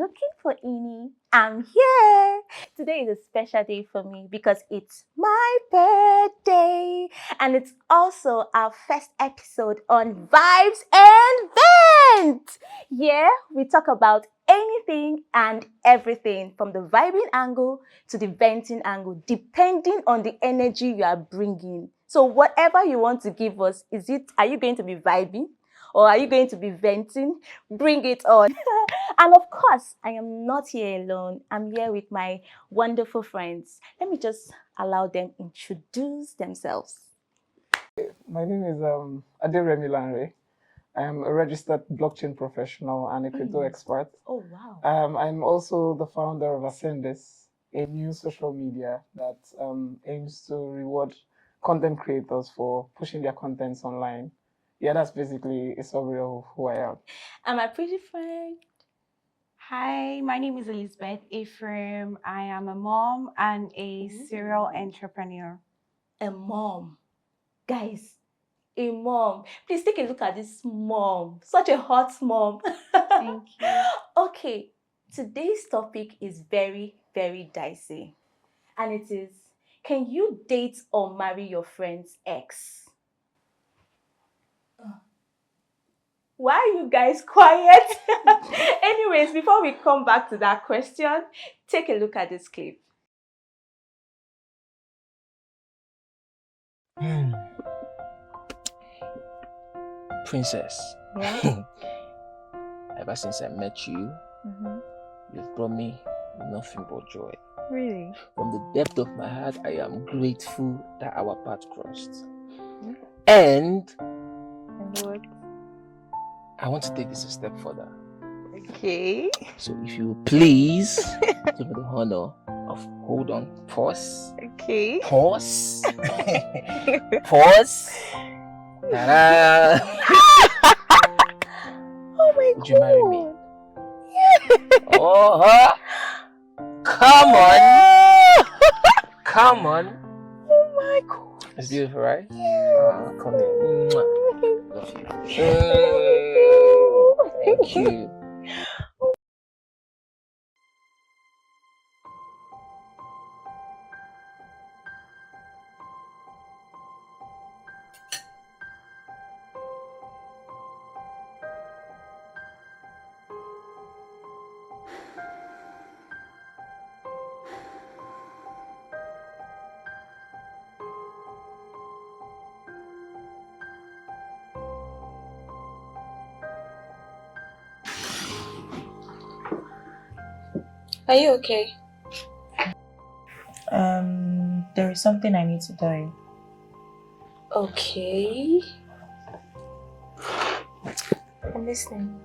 looking for Ini, I'm here. Today is a special day for me because it's my birthday and it's also our first episode on Vibes and Vent. Yeah, we talk about anything and everything from the vibing angle to the venting angle, depending on the energy you are bringing. So whatever you want to give us, are you going to be vibing or are you going to be venting? Bring it on. And of course, I am not here alone. I'm here with my wonderful friends. Let me just allow them introduce themselves. My name is Aderemi Lanre. I am a registered blockchain professional and a crypto expert. Oh, wow. I'm also the founder of Ascendis, a new social media that aims to reward content creators for pushing their contents online. Yeah, that's basically a summary of who I am. And my pretty friend. Hi, my name is Elizabeth Ephraim. I am a mom and a serial entrepreneur. A mom. Guys, a mom. Please take a look at this mom. Such a hot mom. Thank you. Okay, today's topic is very, very dicey. And it is, can you date or marry your friend's ex? Why are you guys quiet? Anyways, before we come back to that question, take a look at this clip. Princess, Yeah. ever since I met you, you've brought me nothing but joy. Really? From the depth of my heart, I am grateful that our path crossed. And what? I want to take this a step further. Okay. So if you please give me the honor of hold on, pause, Okay. pause, pause. Ta-da! Oh my Would you marry me? Yeah. Oh, come on, come on. Oh my god. It's beautiful, right? Yeah. Come in. Mwah. Love you. Thank you. Are you okay? There is something I need to tell you. Okay. I'm listening.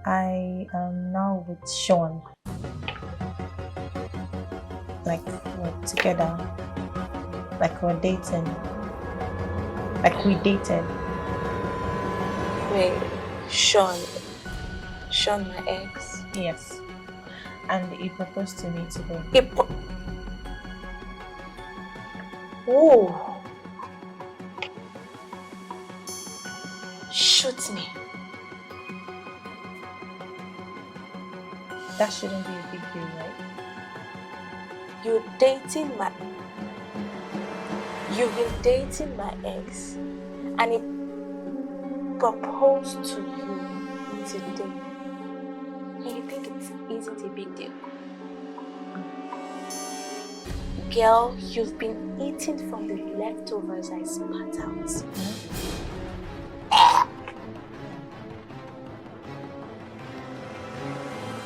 I am now with Sean. Like we're together. Like we're dating. Like we dated. Wait, Sean. Sean, my ex. Yes. And he proposed to me today. Oh. Shoot me. That shouldn't be a big deal, right? You've been dating my ex and he proposed to you today. And you think it isn't a big deal? Girl, you've been eating from the leftovers I spat out. I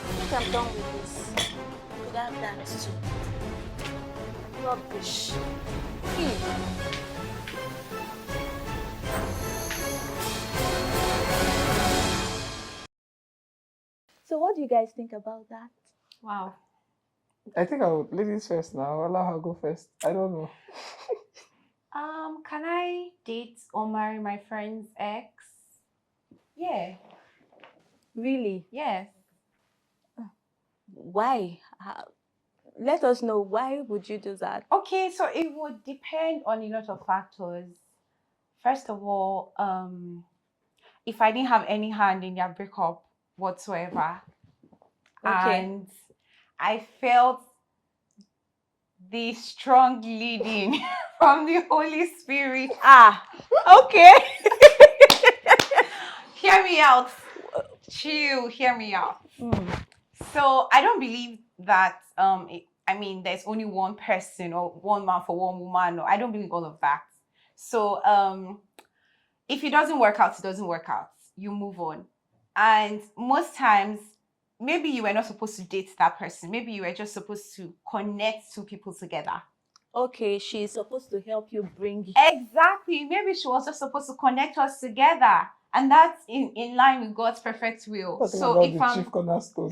think I'm done with this. Could have that too. Rubbish. So what do you guys think about that? Wow. I think I would ladies first now. I'll allow her go first. I don't know. Can I date or marry my friend's ex? Yeah. Really? Yes. Why? Let us know, why would you do that? Okay, so it would depend on a lot of factors. First of all, if I didn't have any hand in their breakup, whatsoever. Okay. And I felt the strong leading from the Holy Spirit. Okay. Hear me out. Chill, hear me out. So I don't believe that there's only one person or one man for one woman. No, I don't believe all of that. So if it doesn't work out, it doesn't work out. You move on. And most times, maybe you were not supposed to date that person. Maybe you were just supposed to connect two people together. Okay, she's supposed to help you bring. Exactly. Maybe she was just supposed to connect us together. And that's in line with God's perfect will. Talking So about if the I'm chief cornerstone.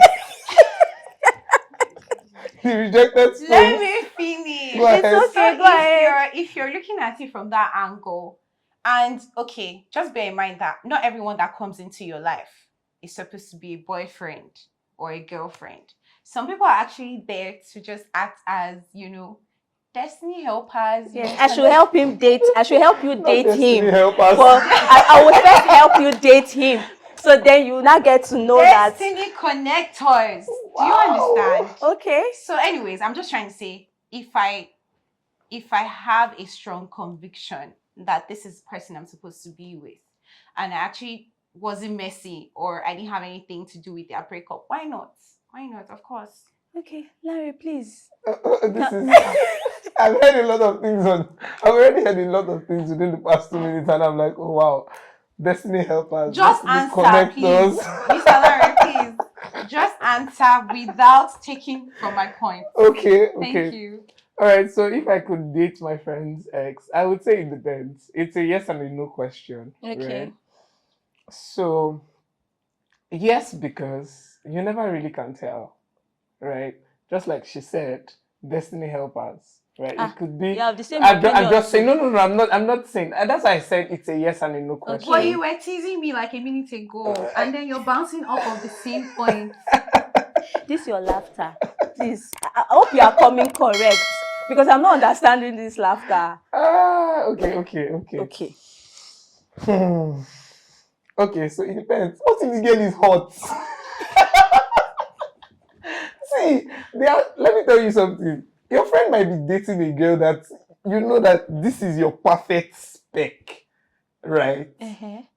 The rejected stone. let me finish. Go ahead. It's okay, So go ahead. if you're looking at it from that angle, and okay, just bear in mind that not everyone that comes into your life is supposed to be a boyfriend or a girlfriend. Some people are actually there to just act as, destiny helpers. Yes, I should help him date. I should help you Not date destiny him. help us. But I will first help you date him. So then you now get to know that. Destiny connectors. Do you understand? Okay. So, anyways, I'm just trying to say if I have a strong conviction that this is the person I'm supposed to be with, and I actually wasn't messy or I didn't have anything to do with their breakup, why not? Why not? Of course. Okay, Larry, please. This is. I've heard a lot of things I've already heard a lot of things within the past 2 minutes, and I'm like, oh wow, destiny help us. Just Destiny answer, connect please. us. Mr. Larry, please. Just answer without taking from my point. Okay. Thank you. All right. So if I could date my friend's ex, I would say it depends. It's a yes and a no question. Okay. Right? So yes, because you never really can tell, right? Just like she said, destiny help us. Right, it could be. You have the same I'm opinion just saying. too. No. I'm not saying. That's why I said it's a yes and a no question. But you were teasing me like a minute ago, and then you're bouncing off of the same point. This your laughter. Please, I hope you are coming correct because I'm not understanding this laughter. Okay. Okay, so it depends. What if the girl is hot? See, let me tell you something. Your friend might be dating a girl that you know that this is your perfect spec, right?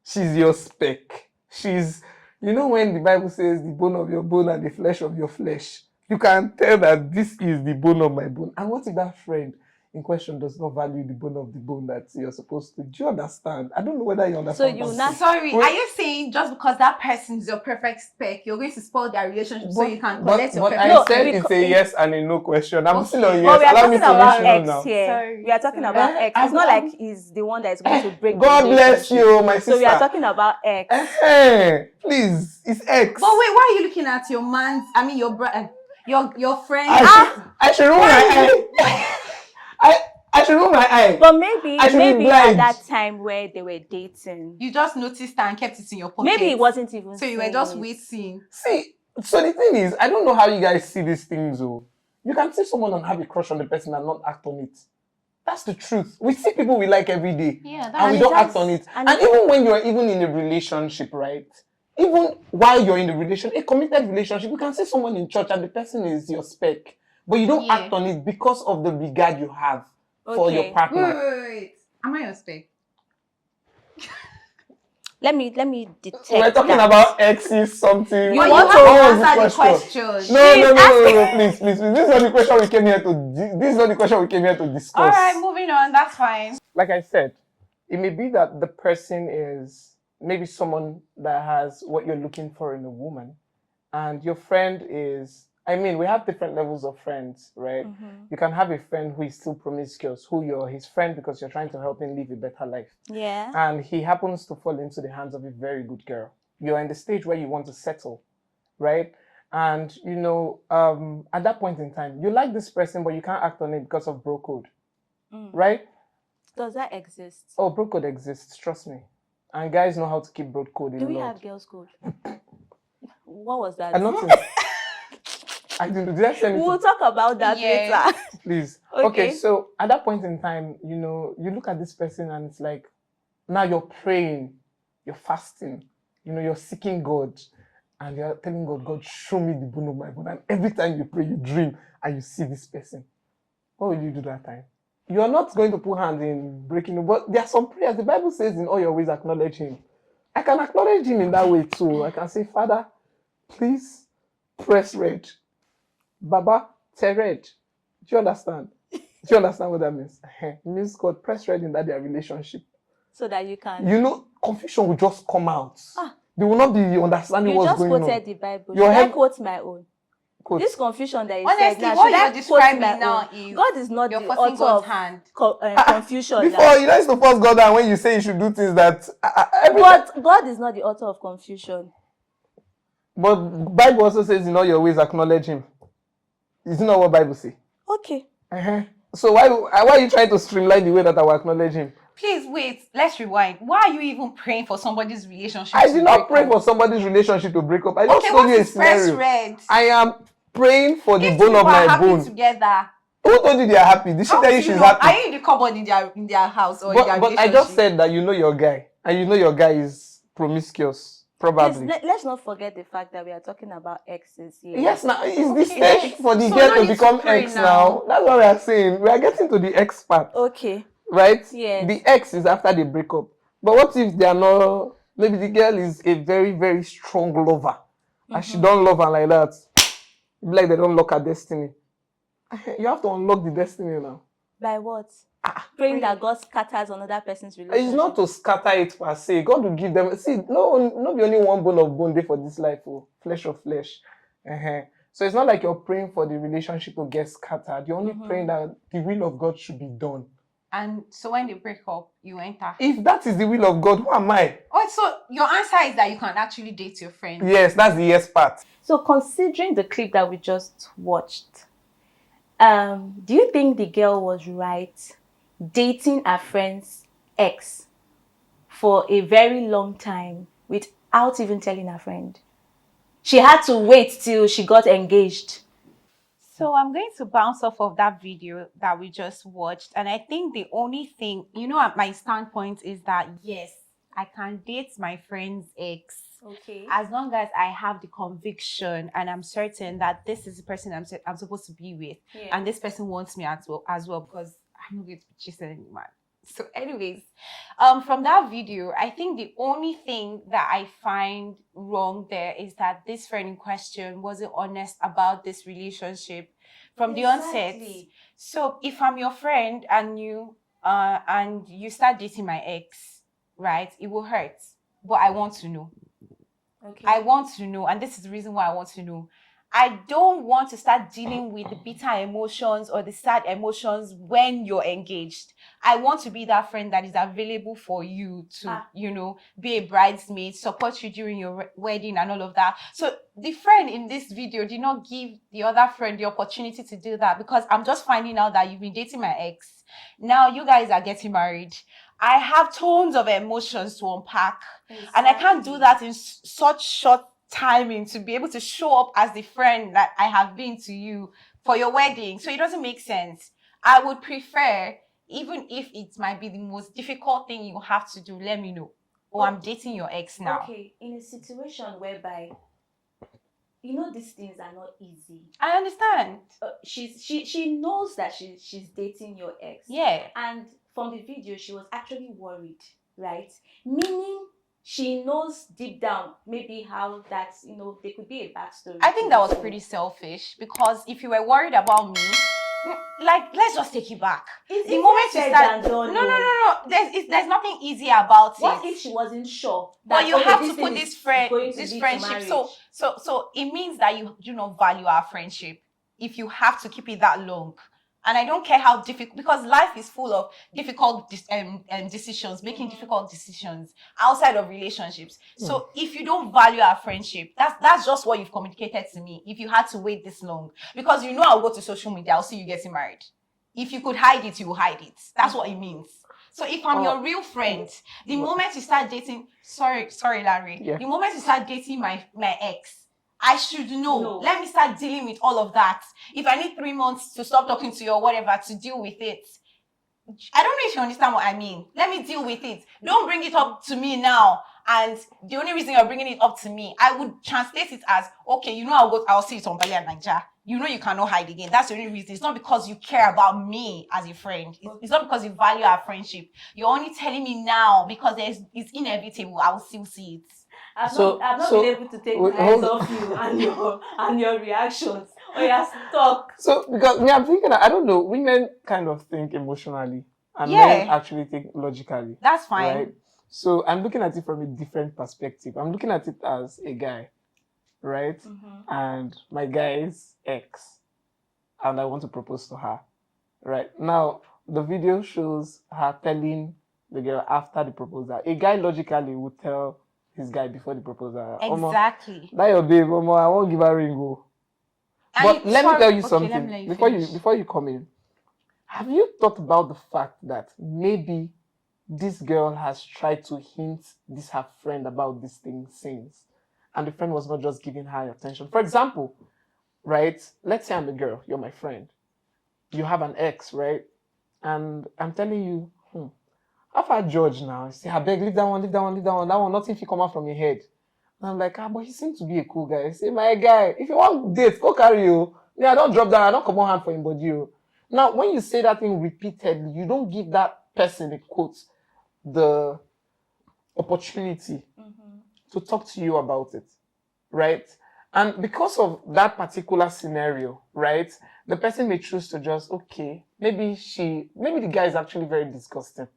She's your spec. She's, when the Bible says the bone of your bone and the flesh of your flesh, you can tell that this is the bone of my bone. And what if that friend in question does not value the bone of the bone that you're supposed to? Do you understand? I don't know whether you understand. So you not. Sorry, are you saying just because that person is your perfect spec, you're going to spoil their relationship so you can collect your perfect I spec? said it's a yes and a no question. I'm still on yes. But we are Allow me talking to about finish X now. here. Sorry, We are talking about X. It's not like he's the one that is going to break God the bless you, my sister. So we are talking about X. Please, it's X. But wait, why are you looking at your man's? I mean, your friend. I should roll my eye. I should roll my eye. But maybe at that time where they were dating, you just noticed that and kept it in your pocket. Maybe it wasn't even. So you were just waiting. See, so the thing is, I don't know how you guys see these things. Oh, you can see someone and have a crush on the person and not act on it. That's the truth. We see people we like every day, and we don't act on it. And even when you're even in a relationship, right? Even while you're in a committed relationship, you can see someone in church and the person is your spec, but you don't act on it because of the regard you have for your partner. Wait. Am I your spec? Let me detect. We're talking about exes, something. You want to answer the question. No, please. This is not the question we came here to. This is not the question we came here to discuss. All right, moving on. That's fine. Like I said, it may be that the person is maybe someone that has what you're looking for in a woman, and your friend is. I mean, we have different levels of friends, right? You can have a friend who is still promiscuous, who you're his friend because you're trying to help him live a better life. Yeah. And he happens to fall into the hands of a very good girl. You're in the stage where you want to settle, right? And, at that point in time, you like this person, but you can't act on it because of bro code, right? Does that exist? Oh, bro code exists, trust me. And guys know how to keep bro code in Do we love. have girls code? What was that? Nothing. Did I say anything? We'll talk about that later. Please. Okay, so at that point in time, you look at this person and it's like, now you're praying, you're fasting, you're seeking God. and you're telling God, God, show me the bone of my bone. And every time you pray, you dream and you see this person. What will you do that time? You are not going to put hands in breaking, but there are some prayers. The Bible says, in all your ways, acknowledge Him. I can acknowledge Him in that way too. I can say, Father, please press red. Baba, tear red. Do you understand? Do you understand what that means? It means God, press red in that their relationship. So that you can. You know, confusion will just come out. They will not be understanding You what's just going on. quoted the Bible. Your Should I head- quote my own? Quote. This confusion that you Honestly, said now, what should I you're quote describing my now own? is God is not you're the forcing author God's of hand. confusion. Before, now. you know, it's to force God down when you say you should do things that... But God is not the author of confusion. But Bible also says, in all your ways, acknowledge Him. Isn't that what Bible say? Okay. So why are you trying to streamline the way that I will acknowledge Him? Please wait, let's rewind. Why are you even praying for somebody's relationship I to did not break pray up? for somebody's relationship to break up. I just Okay, told what you a is press scenario. red? I am praying for the If two bone people of are my happy bone. together, Who told you they are happy? Did she how tell do you you she's know? happy? Are you in the cupboard in their house or in their But I relationship? just said that you know your guy, and you know your guy is promiscuous. Probably. Let's not forget the fact that we are talking about exes here. Yes, now it's the Okay, stage for the so girl no to need to become pray ex now. now. That's what we are saying. We are getting to the ex part. Okay. Right? Yes. The ex is after they break up. But what if they are not? Maybe the girl is a very, very strong lover, and she don't love her like that. Be like they don't lock her destiny. You have to unlock the destiny now. By what? Praying that God scatters another person's relationship. It's not to scatter it per se. God will give them. See, no be only one bone of bone there for this life, flesh of flesh. So it's not like you're praying for the relationship to get scattered. You're only praying that the will of God should be done. And so when they break up, you enter. If that is the will of God, who am I? Oh, so your answer is that you can actually date your friend. Yes, that's the yes part. So considering the clip that we just watched, do you think the girl was right dating her friend's ex for a very long time without even telling her friend? She had to wait till she got engaged. So I'm going to bounce off of that video that we just watched. And I think the only thing, my standpoint is that, yes, I can date my friend's ex. Okay. As long as I have the conviction and I'm certain that this is the person I'm supposed to be with. Yeah. And this person wants me as well because I'm not going to be chasing any man. So anyways, from that video, I think the only thing that I find wrong there is that this friend in question wasn't honest about this relationship from the onset. So if I'm your friend and you start dating my ex, right, it will hurt. But I want to know. Okay. I want to know, and this is the reason why I want to know. I don't want to start dealing with the bitter emotions or the sad emotions when you're engaged. I want to be that friend that is available for you to, be a bridesmaid, support you during your wedding and all of that. So the friend in this video did not give the other friend the opportunity to do that because I'm just finding out that you've been dating my ex. Now you guys are getting married. I have tons of emotions to unpack. Exactly. And I can't do that in such short timing to be able to show up as the friend that I have been to you for your wedding. So it doesn't make sense. I would prefer, even if it might be the most difficult thing you have to do, let me know. Oh, I'm dating your ex now. Okay, in a situation whereby these things are not easy. I understand. She knows that she's dating your ex. Yeah. And from the video, she was actually worried, right? Meaning she knows deep down maybe how that's, there could be a backstory. I think that was pretty selfish because if you were worried about me, let's just take it back. The moment you start, no. There's nothing easy about it. What if she wasn't sure? But you have to put this friendship. So it means that you do not value our friendship if you have to keep it that long. And I don't care how difficult, because life is full of difficult decisions, making difficult decisions outside of relationships. So if you don't value our friendship, that's just what you've communicated to me. If you had to wait this long, because I'll go to social media, I'll see you getting married. If you could hide it, you will hide it. That's what it means. So if I'm your real friend, the moment you start dating, sorry, Larry, the moment you start dating my ex, I should know. No. Let me start dealing with all of that. If I need 3 months to stop talking to you or whatever to deal with it, I don't know if you understand what I mean. Let me deal with it. Don't bring it up to me now and the only reason you're bringing it up to me, I would translate it as, okay, I'll see it on Bali and Nigeria. You cannot hide again. That's the only reason. It's not because you care about me as a friend. It's not because you value our friendship. You're only telling me now because it's inevitable. I will still see it. I've not been able to take my eyes off you and your reactions. Oh, yes, talk. So, because me, I'm thinking, I don't know, women kind of think emotionally, and men actually think logically. That's fine. Right? So, I'm looking at it from a different perspective. I'm looking at it as a guy, right? And my guy's ex, and I want to propose to her. Right? Now, the video shows her telling the girl after the proposal. A guy logically would tell his guy before the proposal. Exactly. That your babe, I won't give her ring. Oh. But let me tell you something before you come in. Have you thought about the fact that maybe this girl has tried to hint this her friend about this thing since, and the friend was not just giving her attention? For example, right? Let's say I'm a girl, you're my friend. You have an ex, right? And I'm telling you, how far George now? You say, I beg, leave that one. That one, nothing if you come out from your head. And I'm like, but he seems to be a cool guy. I say, my guy, if you want date, go carry you. Yeah, I don't drop down, I don't come on hand for him, but you. Now, when you say that thing repeatedly, you don't give that person, in quotes, the opportunity to talk to you about it, right? And because of that particular scenario, right, the person may choose to just, okay, maybe the guy is actually very disgusting.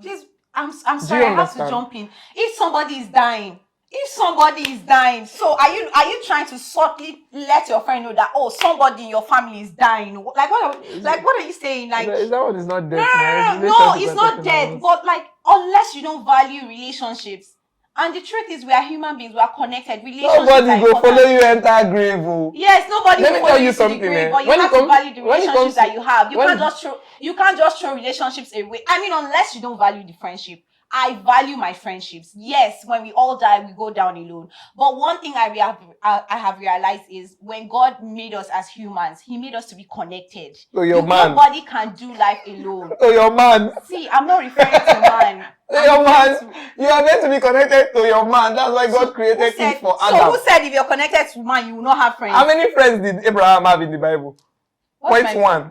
Please, I'm sorry, I have to jump in. If somebody is dying, so are you trying to subtly let your friend know that, somebody in your family is dying? Like what are you saying? Like, is that one is not dead? No, it's not dead. But like, unless you don't value relationships, and the truth is, we are human beings. We are connected. Relationships. Nobody go follow you enter grave. Yes, nobody will follow you to the grave, but you have to value the relationships that you have. You can't just throw relationships away. I mean, unless you don't value the friendship. I value my friendships. Yes, when we all die, we go down alone. But one thing I have realized is when God made us as humans, He made us to be connected. Nobody can do life alone. To your man. See, I'm not referring to man. Your man. You are meant to be connected to your man. That's why God created you for Adam. So who said if you're connected to man, you will not have friends? How many friends did Abraham have in the Bible? Point one.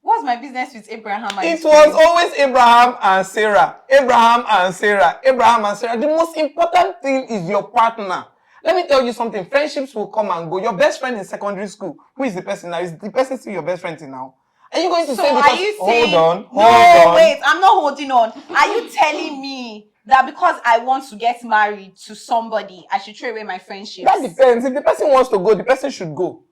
What's my business with Abraham and It was always Abraham and Sarah. The most important thing is your partner. Let me tell you something. Friendships will come and go. Your best friend in secondary school, who is the person now? Is the person still your best friend till now? Are you going to say because... Hold on. Wait. I'm not holding on. Are you telling me that because I want to get married to somebody, I should throw away my friendships? That depends. If the person wants to go, the person should go.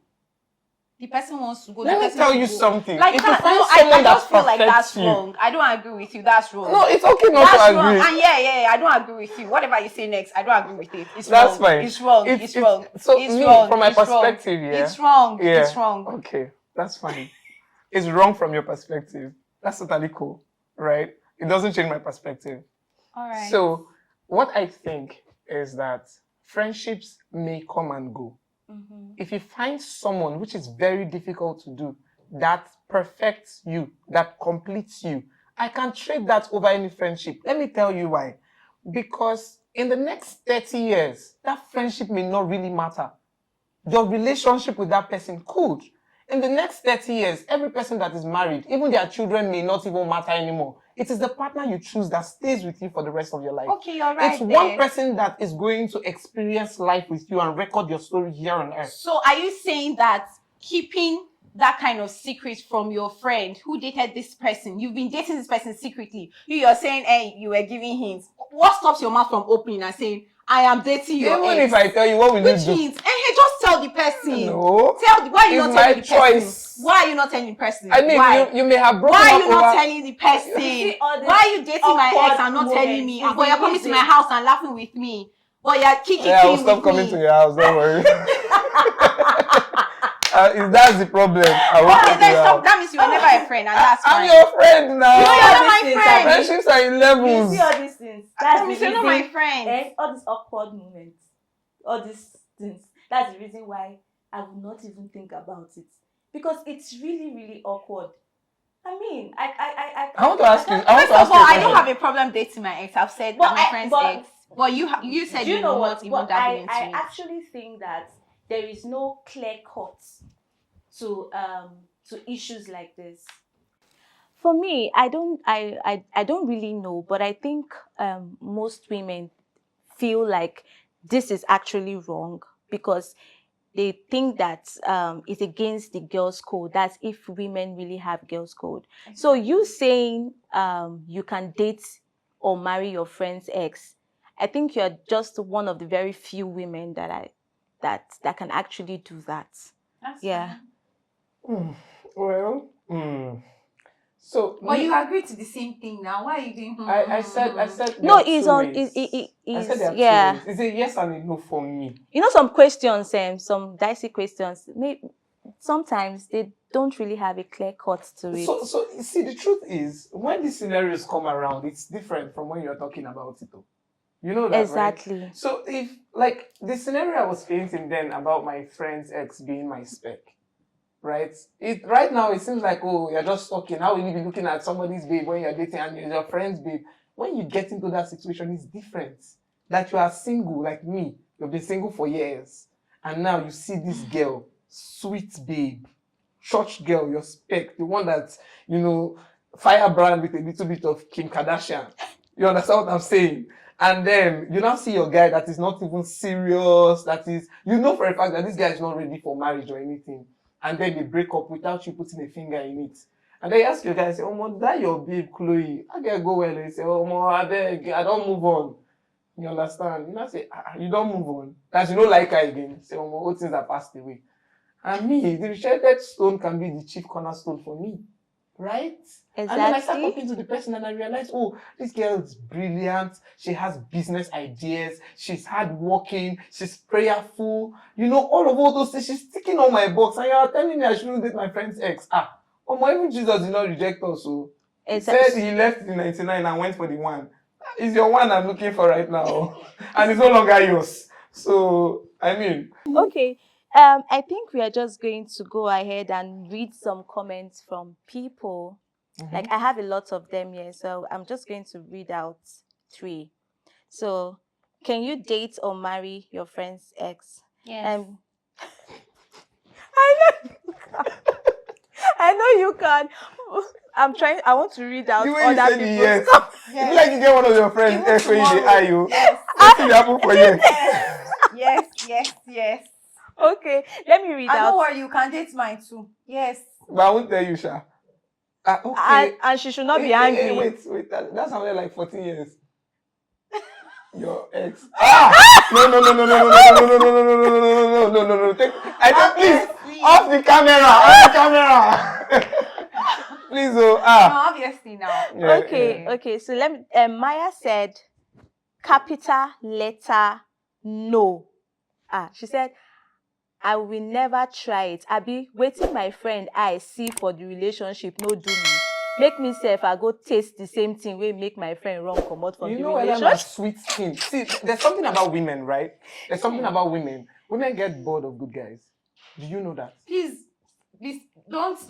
The person wants to go. Let me tell you something. Like if that, you find someone that feel like that's you, wrong. I don't agree with you. That's wrong. No, it's okay not to agree. Wrong. And yeah, I don't agree with you. Whatever you say next, I don't agree with it. It's that's wrong. Fine. It's wrong. It's wrong. So it's me, wrong. from my perspective, yeah, it's wrong. Yeah. It's wrong. Okay, that's fine. It's wrong from your perspective. That's totally cool, right? It doesn't change my perspective. All right. So what I think is that friendships may come and go. If you find someone, which is very difficult to do, that perfects you, that completes you, I can trade that over any friendship. Let me tell you why. Because in the next 30 years, that friendship may not really matter. Your relationship with that person could. In the next 30 years, every person that is married, even their children may not even matter anymore. It is the partner you choose that stays with you for the rest of your life. Okay, you're right. It's one person that is going to experience life with you and record your story here on earth. So are you saying that keeping that kind of secret from your friend who dated this person, you've been dating this person secretly, you're saying, hey, you were giving hints. What stops your mouth from opening and saying, I am dating your Even ex? If I tell you, what will you do? Hints? Just tell the person. No. Why are you not telling the choice. person? Why are you not telling the person? I mean, why? You may have broken Why up are you not over... telling the person? Why are you dating my ex and not telling me? But you're coming to my house and laughing with me. But you're kicking with me. I'll stop coming to your house, don't worry. If that's the problem, I won't come to your house. That means you are never a friend, and that's fine. I'm your friend now. No, you're not my friend. Friendships are in levels. You see all these things. That's the reason. You're not my friend. All these awkward moments, all these things. That's the reason why I would not even think about it, because it's really, really awkward. I mean, I want to ask you. I want First to ask of you all, a I don't question. have a problem dating my ex. I've said but my friend's ex. Well, you said do you you know will what? not even But dabble I into I it. actually think that there is no clear cut to issues like this. For me, I don't really know, but I think most women feel like this is actually wrong because they think that it's against the girls' code. That's if women really have girls' code. So you saying you can date or marry your friend's ex, I think you're just one of the very few women that can actually do that. That's Yeah. fine. Well, so But me, you agreed to the same thing now. Why are you doing? I said there No, are it's two on ways. it I said is there are two yeah. ways. It's a yes and a no for me. You know some questions, some dicey questions, sometimes they don't really have a clear cut to it. So you see, the truth is, when these scenarios come around, it's different from when you're talking about it. Though. You know that, Exactly. right? So if like the scenario I was painting then about my friend's ex being my spec, right? It right now it seems like, oh, you're just talking. How will you be looking at somebody's babe when you're dating and you're your friend's babe? When you get into that situation, it's different. That you are single, like me, you've been single for years, and now you see this girl, sweet babe, church girl, your spec, the one that's firebrand with a little bit of Kim Kardashian. You understand what I'm saying? And then you now see your guy that is not even serious, that is, for a fact that this guy is not ready for marriage or anything. And then they break up without you putting a finger in it. And then you ask your guy, say, oh, that your babe, Chloe. I get go well. And you say, oh, I beg, I don't move on. You understand? You know, say, you don't move on. That you don't like her again. Say, oh, all things are passed away. And me, the rejected stone can be the chief cornerstone for me. Right? Exactly. And then I start talking to the person and I realize, oh, this girl is brilliant. She has business ideas. She's hardworking. She's prayerful. All those things. She's ticking on my box. And you're telling me I shouldn't date my friend's ex. Even Jesus did not reject us. So he said he left the 99 and went for the one. It's your one I'm looking for right now. And it's no longer yours. So, I mean. Okay. I think we are just going to go ahead and read some comments from people. Mhm. Like I have a lot of them here, so I'm just going to read out 3. So, can you date or marry your friend's ex? Yes. I know you can. I want to read out The way you other said people's yes. comments. It be like you get one of your friends Even ex when you dey tomorrow. eye you. Yes. Wetin dey happen for you? Yes. Okay, let me read And don't out. worry, you can date mine too. Yes. But I won't tell you, Sha. Okay. And she should not be angry. Wait. That sounded like 14 years. Your ex. No. Please, off the camera. Please, No, obviously now. Yeah. Okay. So let me. Maya said, capital letter no. She said, I will never try it. Abi, waiting my friend I see for the relationship no do me. Make me say if I go taste the same thing wey make my friend run comot from the Whether relationship. that sweet skin. See, there's something about women, right? There's something about women. Women get bored of good guys. Do you know that? Please, don't See,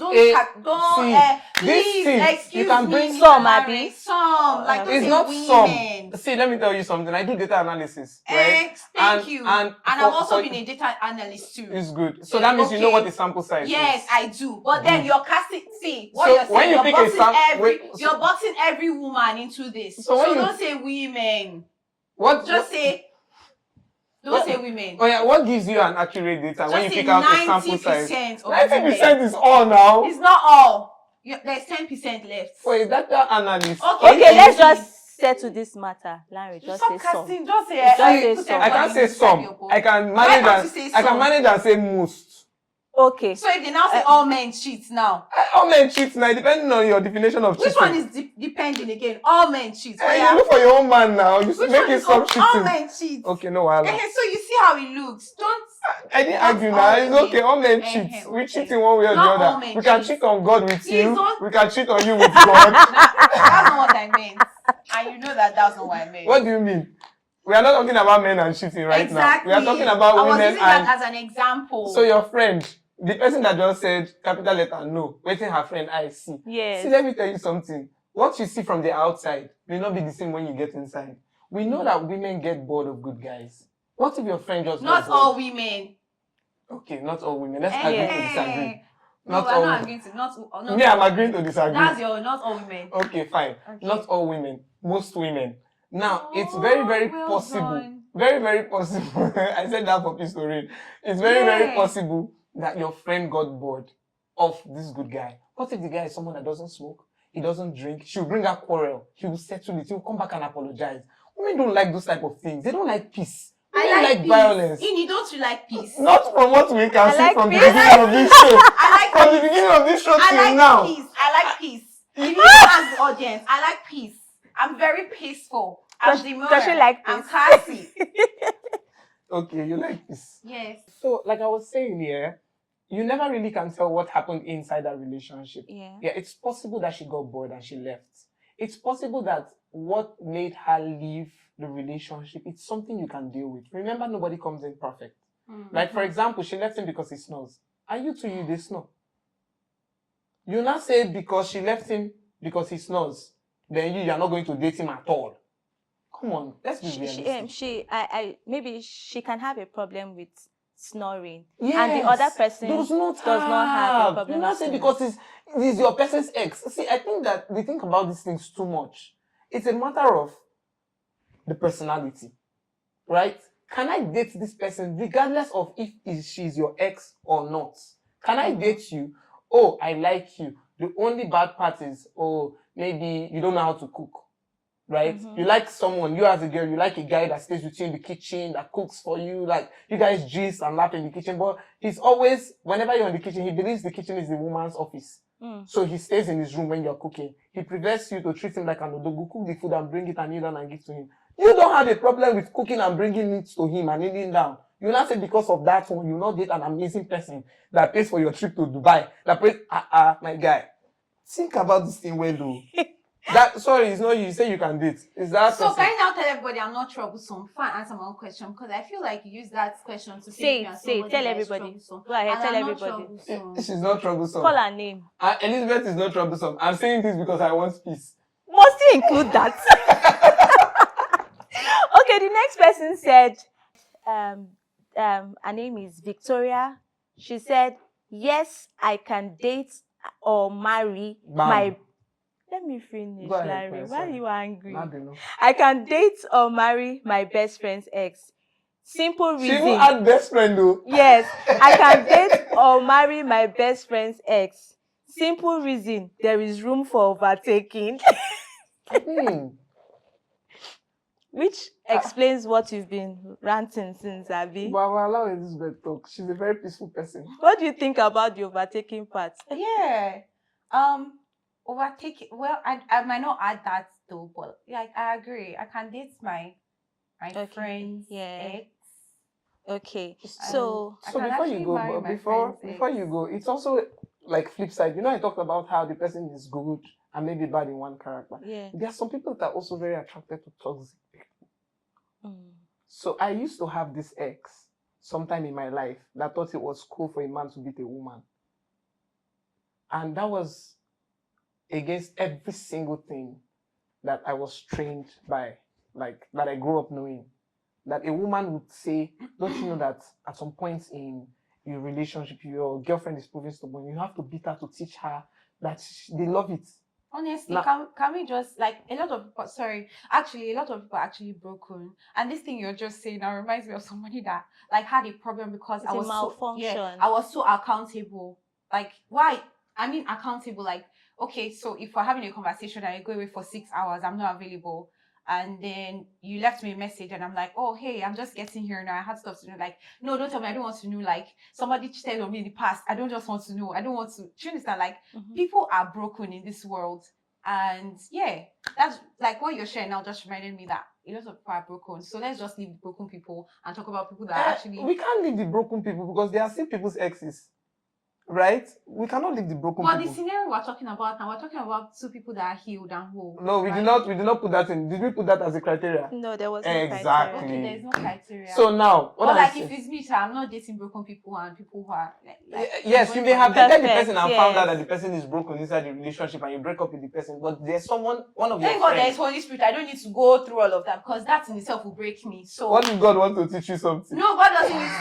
please excuse you can me. bring some, Larry, Abi. some like don't It's say not women. some. See, let me tell you something. I do data analysis, right? Thank you. And I've also been a a data analyst too. It's good. So that means you know what the sample size is. Yes, I do. But then you're casting. See what So you're when saying. you You're pick a boxing so- you're boxing every woman into this. So when you- don't say women. What? Just say. Don't say women. Oh yeah, what gives you an accurate data when you Just say pick out a sample size? 90% of 90% women. is all now. It's not all. There's 10% left. For a data analyst. Okay, let's just settle this matter. Larry, just Stop say some. casting. Just say. Just say put some. I can't say some. I can manage and say most. Okay. So if they now say all men cheat now, All men cheat now, depending on your definition of cheating. which one is depending again? All men cheat. You look for your own man now. You Which make one it is stop cheating. all men cheat? Okay, no wahala. So you see how it looks. Don't. I didn't Not argue all now. It's men. okay. All men cheat. Okay. We cheat in one way or the Not all other. men We can cheat. cheat on God with Please you. don't- We can cheat on you with God. That's not what I meant. And you know that's not what I meant. What do you mean? We are not talking about men and cheating right exactly. now. We are talking about I was women using that as an example. So your friend, the person that just said capital letter no, waiting her friend I see. Yes. See, let me tell you something. What you see from the outside may not be the same when you get inside. We know that women get bored of good guys. What if your friend just Not got all bored? women. Okay, not all women. Let's agree to disagree. No, Not I'm all not women. agreeing to not Me, I'm all agreeing women. to disagree. That's your not all women. Okay, fine. Okay. Not all women. Most women. Now, it's very, very well possible. done. Very, very possible. I said that for peace to read. It's very, very Yeah. possible that your friend got bored of this good guy. What if the guy is someone that doesn't smoke? He doesn't drink. She'll bring a quarrel. He will settle it. He'll come back and apologize. Women don't like those type of things. They don't like peace. Women I like peace. violence. Ini, don't you like peace? Not from what we can I see like from the peace. beginning of this show. I like From the peace. beginning of this show I till like now. peace. I like peace. If you ask the audience, I like peace. I'm very peaceful. I'm demure. Does she like I'm peace? classy. Okay, you like this. Yes. So, like I was saying here, you never really can tell what happened inside that relationship. Yeah. Yeah, it's possible that she got bored and she left. It's possible that what made her leave the relationship, it's something you can deal with. Remember, nobody comes in perfect. Mm-hmm. Like, for example, she left him because he snores. And you two, they snore. You not say because she left him because he snores, then you're not going to date him at all. Come on, let's be realistic. Maybe she can have a problem with snoring, Yes, and the other person does not have a problem. You not say because it's your person's ex. See, I think that they think about these things too much. It's a matter of the personality, right? Can I date this person regardless of if she's your ex or not? Can I date you? Oh, I like you. The only bad part is, oh, maybe you don't know how to cook. Right? You like someone, you as a girl, you like a guy that stays with you in the kitchen, that cooks for you, like you guys gist and laugh in the kitchen, but he's always, whenever you're in the kitchen, he believes the kitchen is the woman's office. So he stays in his room when you're cooking. He prefers you to treat him like an odogu, cook the food and bring it and kneel down and give to him. You don't have a problem with cooking and bringing it to him and kneeling down. You not say because of that one, you not date an amazing person that pays for your trip to Dubai, that pays, my guy. Think about this thing well though. Sorry, it's not you. You say you can date. Is that So person? can you now tell everybody I'm not troublesome? Fine, answer my own question because I feel like you use that question to Say tell everybody. Go ahead, tell everybody. She's not troublesome. Call her name. Elizabeth is not troublesome. I'm saying this because I want peace. Must you include that? Okay, the next person said, her name is Victoria. She said, yes, I can date or marry my. Let me finish, Go ahead, Larry. please, Why are sorry. you angry? No. I can date or marry my best friend's ex. Simple reason. She even had best friend though. Yes, I can date or marry my best friend's ex. Simple reason. There is room for overtaking. Which explains what you've been ranting since, Abby. But I'll allow Elizabeth talk. She's a very peaceful person. What do you think about the overtaking part? Yeah. Overtaking. Well, I might not add that though, but like I agree. I can date my friend's ex. Okay. So before you go, before you go, it's also like flip side. You know, I talked about how the person is good and maybe bad in one character. Yeah. There are some people that are also very attracted to toxic people. So I used to have this ex sometime in my life that thought it was cool for a man to beat a woman. And that was against every single thing that I was trained by, like that I grew up knowing. That a woman would say, don't you know that at some point in your relationship, your girlfriend is proving stubborn, you have to beat her to teach her that they love it. Honestly, can we just like a lot of people are actually broken. And this thing you're just saying now reminds me of somebody that like had a problem because it's I was malfunction. I was so accountable. Like why? I mean accountable. Like okay, so if we're having a conversation and you go away for 6 hours, I'm not available. And then you left me a message and I'm like, oh, hey, I'm just getting here now. I had stuff to do. Like, no, don't tell me. I don't want to know. Like, somebody cheated on me in the past. I don't just want to know. I don't want to. Do you understand? Like, people are broken in this world. And yeah, that's like what you're sharing now just reminded me that a lot of people are broken. So let's just leave the broken people and talk about people that actually... We can't leave the broken people because they are still people's exes. right? We cannot leave the broken But the people. scenario we're talking about now, we're talking about two people that are healed and whole. No, we right? did not put that in. Did we put that as a criteria? No, there was no Exactly. criteria. Okay, there's no criteria. So now, what or am I like saying? if it's me, I'm not dating broken people and people who are Yes, I'm you going may for have the- dated the Perfect, person and found out yes. that the person is broken inside the relationship and you break up with the person, but there's someone, one of your Thank God friends. there's Holy Spirit. I don't need to go through all of that because that in itself will break me. So What if God wants to teach you something? no, God doesn't use,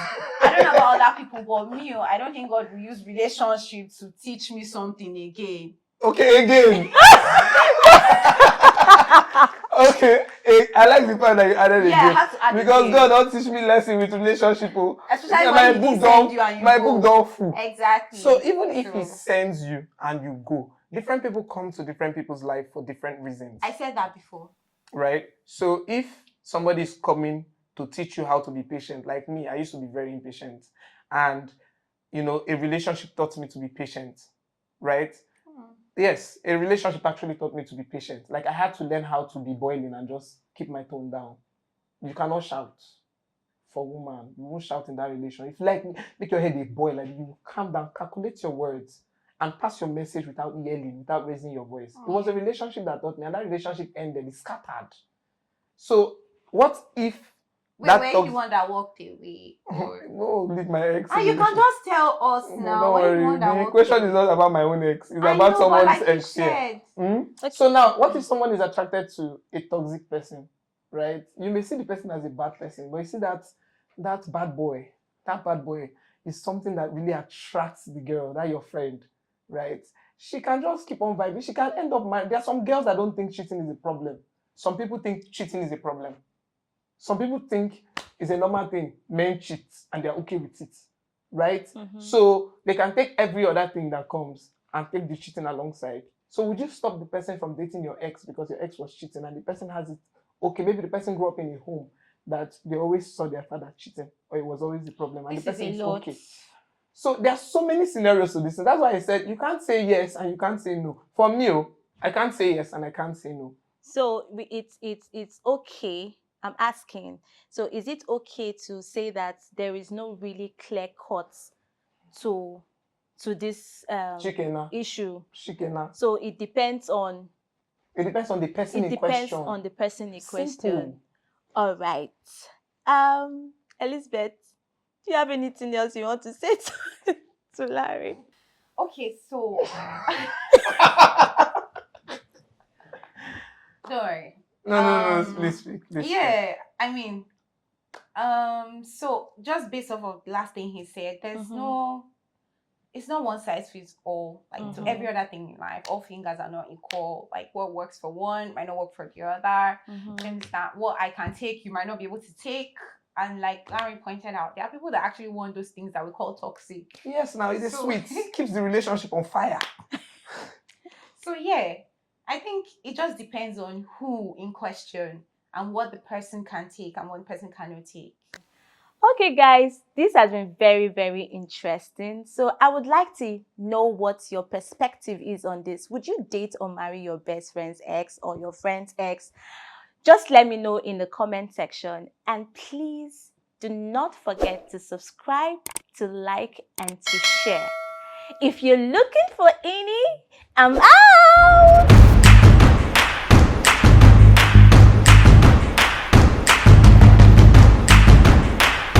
I don't know about other people, but me, I don't think God will use relationship to teach me something again. Okay, again. Okay, I like the fact that you added Yeah, I again. have to add Because again. God don't teach me lesson with relationship. Especially Yeah, when he didn't send you and you my go. book don't full. Exactly. So even if True. he sends you and you go, different people come to different people's life for different reasons. I said that before. Right? So if somebody is coming to teach you how to be patient, like me, I used to be very impatient. And, you know, a relationship taught me to be patient. Right? Yes, a relationship actually taught me to be patient. Like I had to learn how to be boiling and just keep my tone down. You cannot shout for woman. You won't shout in that relation. If you like make your head a boil, like you calm down, calculate your words, and pass your message without yelling, without raising your voice. It was a relationship that taught me, and that relationship ended. It scattered. So what if Wait, were you the one that walked away? No, leave my ex. You can just tell us No, now. don't When you worry. want that The walked question away. is not about my own ex. It's I about know, someone's but like you ex here. said. So now, what if someone is attracted to a toxic person, right? You may see the person as a bad person, but you see that bad boy is something that really attracts the girl, that your friend, right? She can just keep on vibing. She can end up married. There are some girls that don't think cheating is a problem. Some people think cheating is a problem. Some people think it's a normal thing. Men cheat and they're okay with it, right? So they can take every other thing that comes and take the cheating alongside. So would you stop the person from dating your ex because your ex was cheating and the person has it? Okay, maybe the person grew up in a home that they always saw their father cheating or it was always the problem and This the person is is a lot. okay. So there are so many scenarios to this. And that's why I said you can't say yes and you can't say no. For me, I can't say yes and I can't say no. So it's okay. I'm asking. So is it okay to say that there is no really clear cut to this issue? Shikena. So it depends on. It depends on the person in question. It depends on the person in question. Simple. All right. Elizabeth, do you have anything else you want to say to Larry? Okay, so don't worry. No, please speak. Yeah, I mean, so just based off of the last thing he said, there's no, it's not one size fits all. Like to every other thing in life, all fingers are not equal. Like what works for one might not work for the other. And that what I can take, you might not be able to take. And like Larry pointed out, there are people that actually want those things that we call toxic. Yes, now it is sweet. Keeps the relationship on fire. So yeah, I think it just depends on who in question and what the person can take and what the person cannot take. Okay, guys, this has been very, very interesting. So I would like to know what your perspective is on this. Would you date or marry your best friend's ex or your friend's ex? Just let me know in the comment section. And please do not forget to subscribe, to like, and to share. If you're looking for any, I'm out!